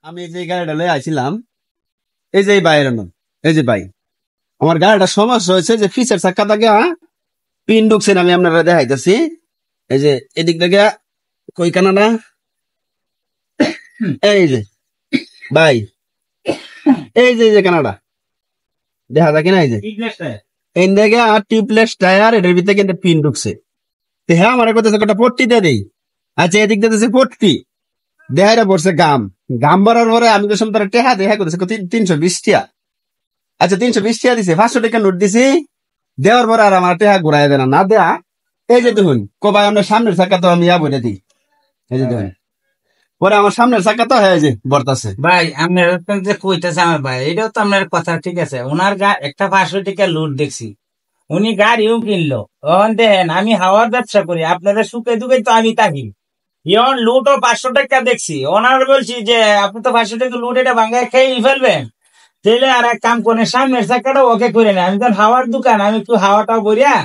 আমি যে গাড়িটা লয়ে আইছিলাম, এই যে বাইরে এই যে ভাই, আমার গাড়িটা সমস্যা হয়েছে যে পিছের চাক্কা থাকে পিন ঢুকছে না। আমি আপনারা দেখাইতেছি, এই যে এদিক থেকে কই কানাডা, এই যে ভাই, এই যে কানাডা দেখা যায় কিনা, এই যে এই দিকে টিউবলেস টায়ার, এটার ভিতরে কিন্তু পিন ঢুকছে। হ্যাঁ, আমার কথা একটা পট্টি দিয়ে দেই। আচ্ছা, এদিক দিয়ে পট্টি দেহাইরা পড়ছে গাম গাম ভরার পরে আমি তো তারা টেহা দেখা করতেছে 320 টাকা। আচ্ছা, 320 টাকা দিছে, 500 টাকা নোট দিছি। দেওয়ার পরে আর আমার টেহা ঘুরাই দেয় না দেয়া। এই যে দেখুন, কবাই আমরা সামনের চাকা তো আমি বলে দিই, এই যে দেখুন, পরে আমার সামনের চাকা তো হয়ে যে বর্তাছে। ভাই আপনার যে কইতেছে আমার ভাই, এটাও তো আপনার কথা ঠিক আছে। ওনার একটা 500 টাকা লুট দেখছি, উনি গাড়িও কিনলো। তখন দেখেন আমি হাওয়ার ব্যবসা করি, আপনারা সুখে দুঃখে তো আমি থাকি। ইয়ন লুটও 500 টাকা দেখছি। ওনার বলছি যে আপনি তো 500 টাকা লুট এটা ভাঙ্গায় খেয়ে ফেলবেন, তাহলে আর এক কাম করে সামনের চাকাটা ওকে করে নেয়। আমি তো হাওয়ার দোকান, আমি একটু হাওয়াটাও বরিয়া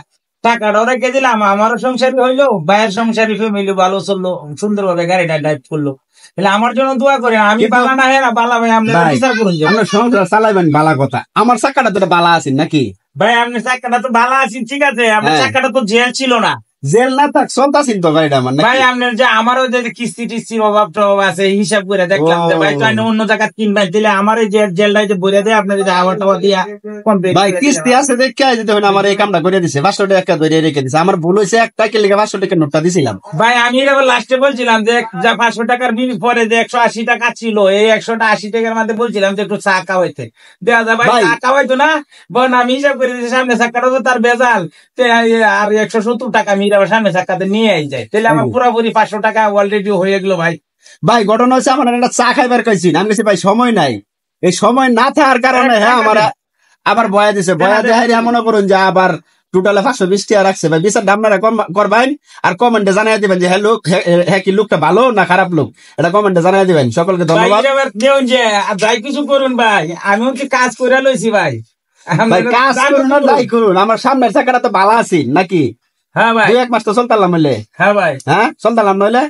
টাকাটা রেখে দিলাম। আমারও সংসারী হইলো, ভাইয়ের সংসারী ফ্যামিলি ভালো চললো, সুন্দরভাবে গাড়িটা ড্রাইভ করলো। তাহলে আমার জন্য দোয়া করেন। আমি বালা না হেরা বালা ভাই, আপনারা বিচার করুন। আপনার সংসার চালাইবেন বালা কথা, আমার চাকাটা তো বালা আছেন নাকি ভাই? আপনার চাকাটা তো ভালো আছেন, ঠিক আছে, আপনার চাকাটা তো জেল ছিল না। জেল না থাক চলতাছিল তো গাড়িটা আমার। ভাই আপনার যে আমারও যে কিস্তি টিস্তির অভাব টভাব আছে, হিসাব করে দেখলাম যে ভাই তাই অন্য জায়গা কিনবেন, দিলে আমার এই যে জেলটাই যে ভরে দেয়, আপনার যদি আবার টাকা দিয়া ভাই কিস্তি আছে দেখে যেতে হবে। আমার এই কামটা করে দিছে, 500 টাকা ধরে রেখে দিছে। আমার ভুল হয়েছে, একটা কে 500 টাকা নোটটা দিছিলাম। ভাই আমি এটা লাস্টে বলছিলাম যে যা 500 টাকার বিল পরে যে 180 টাকা ছিল, এই 180 টাকার মধ্যে বলছিলাম যে একটু চা খাওয়াইতে দেওয়া যায়। ভাই চা খাওয়াইতো না, বোন আমি হিসাব করে দিয়েছি সামনে চাক্কাটা তো তার বেজাল, আর 170 টাকা আমি আবার সামনে চাক্কাতে নিয়ে যায়, তাহলে আমার পুরোপুরি 500 টাকা অলরেডি হয়ে গেল। ভাই ভাই ঘটনা হচ্ছে, আমার একটা চা খাইবার কইছি, আমি কাছে ভাই সময় নাই। এই সময় না থাকার কারণে আমার আবার বয়া দিছে, বয়া দেয় মনে করুন যে আবার টোটালে 520 টাকা রাখছে। ভাই বিচারটা আপনারা করবেন, আর কমেন্টে জানাই দিবেন যে হ্যাঁ লোক, হ্যাঁ কি লোকটা ভালো না খারাপ লোক, এটা কমেন্টে জানাই দিবেন। সকলকে ধন্যবাদ। যে যাই কিছু করুন ভাই, আমিও কি কাজ করে লইছি ভাই। কাজ করুন না যাই করুন, আমার সামনের চাকাটা তো ভালো আছি নাকি? হ্যাঁ ভাই, 2-1 মাস তো চলতাম হইলে। হ্যাঁ ভাই, হ্যাঁ চলতাম নইলে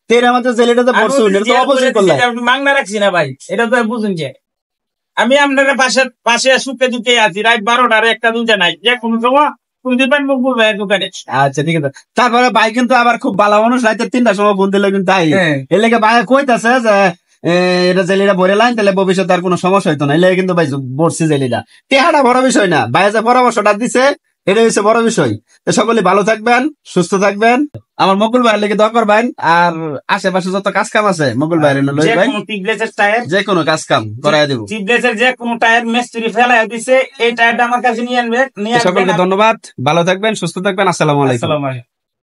তেরে আমাদের জেলেটা তো পড়ছুন, এটা তো অপোজিট করলে মাংনা রাখছি না ভাই, এটা তো বুঝুন যে আমি আপনার পাশে সুখে দুঃখে আছি। রাত 12টার একটা দুটা নাই, যে কোনো সময় দোকানে। আচ্ছা ঠিক আছে। তারপরে ভাই কিন্তু আবার খুব ভালো মানুষ, রাতের 3টার সময় ফোন দিলে কিন্তু তাই এর লেগে ভাই কইতাছে যে এটা জেলিটা ভরে লাইন, তাহলে ভবিষ্যতে আর কোনো সমস্যা হইতো না। এলে কিন্তু ভাই বসছি জেলিটা, টেহাটা বড় বিষয় না, ভাই যে পরামর্শটা দিছে এটা হচ্ছে বড় বিষয়। সকলে ভালো থাকবেন, সুস্থ থাকবেন। আমার মকুল ভাইয়ের লেগে দোয়া করবেন, আর আশেপাশে যত কাজ কাম আছে মকুল ভাইয়ের যে কোনো কাজ কাম করাই দেবো। টিবলেসের যে কোনো টায়ার মিস্ত্রি ফেলাই দিছে, এই টায়ারটা আমার কাছে নিয়ে আনবে। সকলকে ধন্যবাদ, ভালো থাকবেন, সুস্থ থাকবেন, আসসালামু আলাইকুম।